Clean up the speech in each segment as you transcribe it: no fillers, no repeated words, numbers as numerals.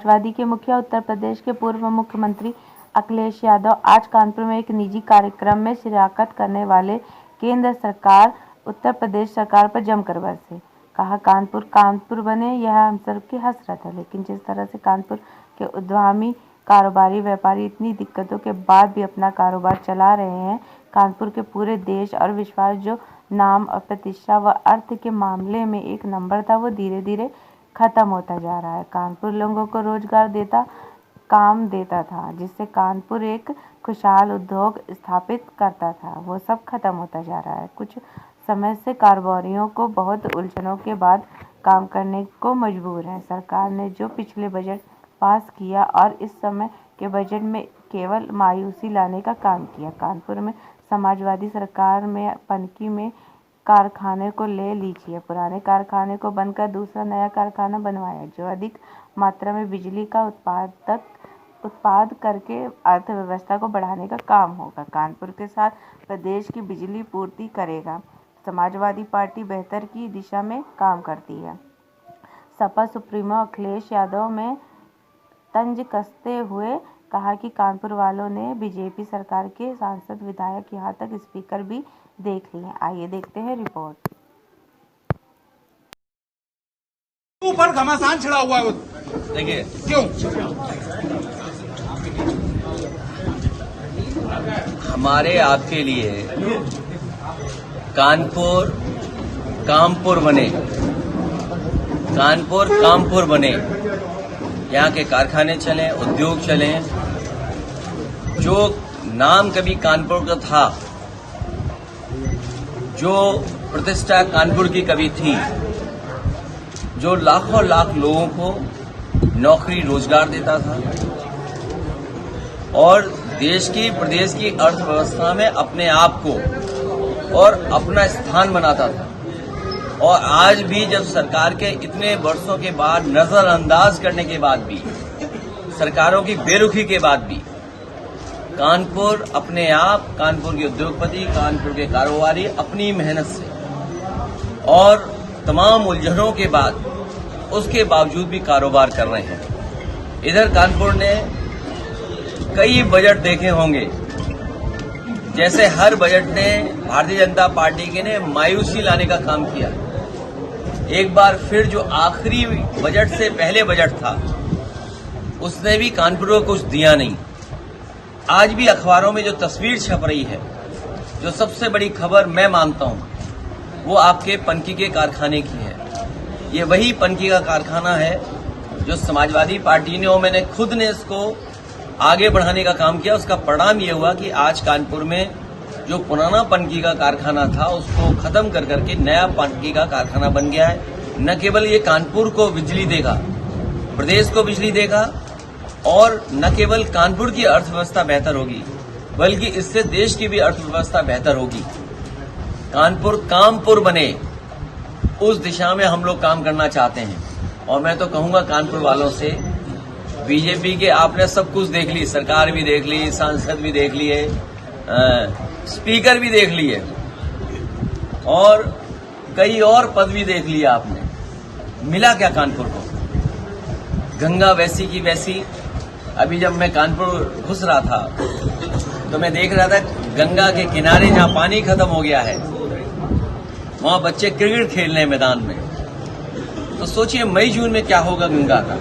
समाजवादी के मुखिया उत्तर प्रदेश के पूर्व मुख्यमंत्री अखिलेश यादव आज कानपुर में एक निजी कार्यक्रम में शिरकत करने वाले केंद्र सरकार उत्तर प्रदेश सरकार पर जमकर बरसे। कहा, कानपुर बने, यह हम सब की हसरत है। लेकिन जिस तरह से कानपुर के उद्यमी कारोबारी व्यापारी इतनी दिक्कतों के बाद भी अपना कारोबार चला रहे हैं, कानपुर के पूरे देश और विश्वास जो नाम और प्रतिष्ठा व अर्थ के मामले में एक नंबर था, वो धीरे धीरे खत्म होता जा रहा है। कानपुर लोगों को रोजगार काम देता था, जिससे कानपुर एक खुशहाल उद्योग स्थापित करता था, वो सब खत्म होता जा रहा है। कुछ समय से कारोबारियों को बहुत उलझनों के बाद काम करने को मजबूर है। सरकार ने जो पिछले बजट पास किया और इस समय के बजट में केवल मायूसी लाने का काम किया। कानपुर में समाजवादी सरकार में पनकी में कारखाने को ले लीजिए, पुराने कारखाने को बंद कर दूसरा नया कारखाना बनवाया, जो अधिक मात्रा में बिजली का उत्पाद करके अर्थव्यवस्था को बढ़ाने का काम होगा। कानपुर के साथ प्रदेश की बिजली पूर्ति करेगा। समाजवादी पार्टी बेहतर की दिशा में काम करती है। सपा सुप्रीमो अखिलेश यादव ने तंज कसते हुए कहा कि कानपुर वालों ने बीजेपी सरकार के सांसद, विधायक, यहां तक स्पीकर भी देख लिए। आइए देखते हैं रिपोर्ट। ऊपर घमासान छिड़ा हुआ है, देखिए क्यों? हमारे आपके लिए कानपुर कामपुर बने, कानपुर कामपुर बने, यहाँ के कारखाने चलें, उद्योग चलें। जो नाम कभी कानपुर का था, जो प्रतिष्ठा कानपुर की कभी थी, जो लाखों लाख लोगों को नौकरी रोजगार देता था और देश की प्रदेश की अर्थव्यवस्था में अपने आप को और अपना स्थान बनाता था, और आज भी जब सरकार के इतने वर्षों के बाद, नजरअंदाज करने के बाद भी, सरकारों की बेरुखी के बाद भी, कानपुर अपने आप, कानपुर के उद्योगपति, कानपुर के कारोबारी अपनी मेहनत से और तमाम उलझनों के बाद उसके बावजूद भी कारोबार कर रहे हैं। इधर कानपुर ने कई बजट देखे होंगे, जैसे हर बजट ने भारतीय जनता पार्टी के ने मायूसी लाने का काम किया। एक बार फिर जो आखिरी बजट से पहले बजट था, उसने भी कानपुर को कुछ दिया नहीं। आज भी अखबारों में जो तस्वीर छप रही है, जो सबसे बड़ी खबर मैं मानता हूं, वो आपके पनकी के कारखाने की है। ये वही पनकी का कारखाना है जो समाजवादी पार्टी ने और मैंने खुद ने इसको आगे बढ़ाने का काम किया। उसका परिणाम ये हुआ कि आज कानपुर में जो पुराना पनकी का कारखाना था, उसको खत्म कर करके नया पनकी का कारखाना बन गया है। न केवल ये कानपुर को बिजली देगा, प्रदेश को बिजली देगा, और न केवल कानपुर की अर्थव्यवस्था बेहतर होगी, बल्कि इससे देश की भी अर्थव्यवस्था बेहतर होगी। कानपुर कामपुर बने, उस दिशा में हम लोग काम करना चाहते हैं। और मैं तो कहूंगा कानपुर वालों से, बीजेपी के आपने सब कुछ देख ली, सरकार भी देख ली, सांसद भी देख लिए, स्पीकर भी देख लिए, और कई और पद भी देख लिया आपने। मिला क्या कानपुर को? गंगा वैसी की वैसी। अभी जब मैं कानपुर घुस रहा था तो मैं देख रहा था गंगा के किनारे जहां पानी खत्म हो गया है, वहां बच्चे क्रिकेट खेल रहे हैं मैदान में। तो सोचिए मई जून में क्या होगा गंगा का,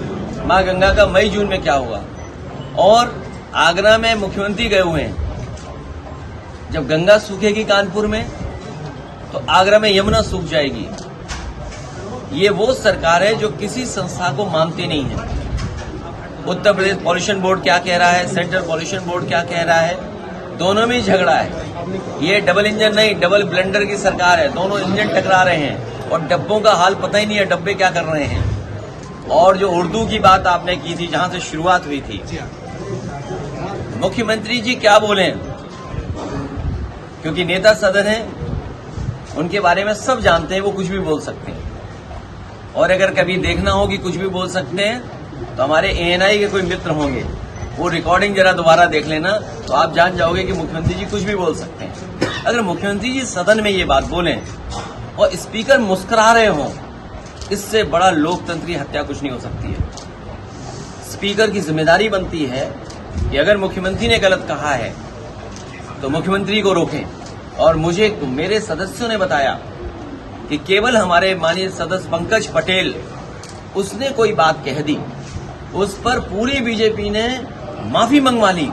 मां गंगा का मई जून में क्या होगा। और आगरा में मुख्यमंत्री गए हुए हैं। जब गंगा सूखेगी कानपुर में, तो आगरा में यमुना सूख जाएगी। ये वो सरकार है जो किसी संस्था को मानती नहीं है। उत्तर प्रदेश पॉल्यूशन बोर्ड क्या कह रहा है, सेंट्रल पॉल्यूशन बोर्ड क्या कह रहा है, दोनों में झगड़ा है। ये डबल इंजन नहीं, डबल ब्लेंडर की सरकार है। दोनों इंजन टकरा रहे हैं और डब्बों का हाल पता ही नहीं है, डब्बे क्या कर रहे हैं। और जो उर्दू की बात आपने की थी, जहां से शुरुआत हुई थी, मुख्यमंत्री जी क्या बोले, क्योंकि नेता सदन है, उनके बारे में सब जानते हैं, वो कुछ भी बोल सकते हैं। और अगर कभी देखना हो कि कुछ भी बोल सकते हैं, तो हमारे एएनआई के कोई मित्र होंगे, वो रिकॉर्डिंग जरा दोबारा देख लेना, तो आप जान जाओगे कि मुख्यमंत्री जी कुछ भी बोल सकते हैं। अगर मुख्यमंत्री जी सदन में ये बात बोलें और स्पीकर मुस्कुरा रहे हों, इससे बड़ा लोकतंत्र की हत्या कुछ नहीं हो सकती है। स्पीकर की जिम्मेदारी बनती है कि अगर मुख्यमंत्री ने गलत कहा है तो मुख्यमंत्री को रोकें। और मुझे मेरे सदस्यों ने बताया कि केवल हमारे माननीय सदस्य पंकज पटेल उसने कोई बात कह दी, उस पर पूरी बीजेपी ने माफी मंगवा ली।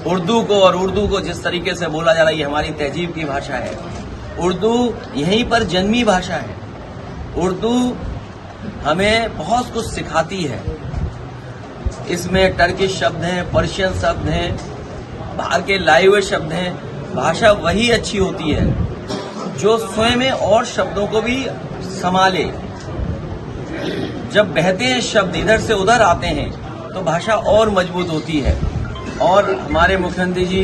उर्दू को और उर्दू को जिस तरीके से बोला जा रहा है, ये हमारी तहजीब की भाषा है। उर्दू यहीं पर जन्मी भाषा है। उर्दू हमें बहुत कुछ सिखाती है। इसमें टर्किश शब्द हैं, पर्शियन शब्द हैं, बाहर के लाए हुए शब्द हैं। भाषा वही अच्छी होती है जो स्वयं में और शब्दों को भी संभाले। जब बहते हैं शब्द, इधर से उधर आते हैं, तो भाषा और मजबूत होती है। और हमारे मुख्यमंत्री जी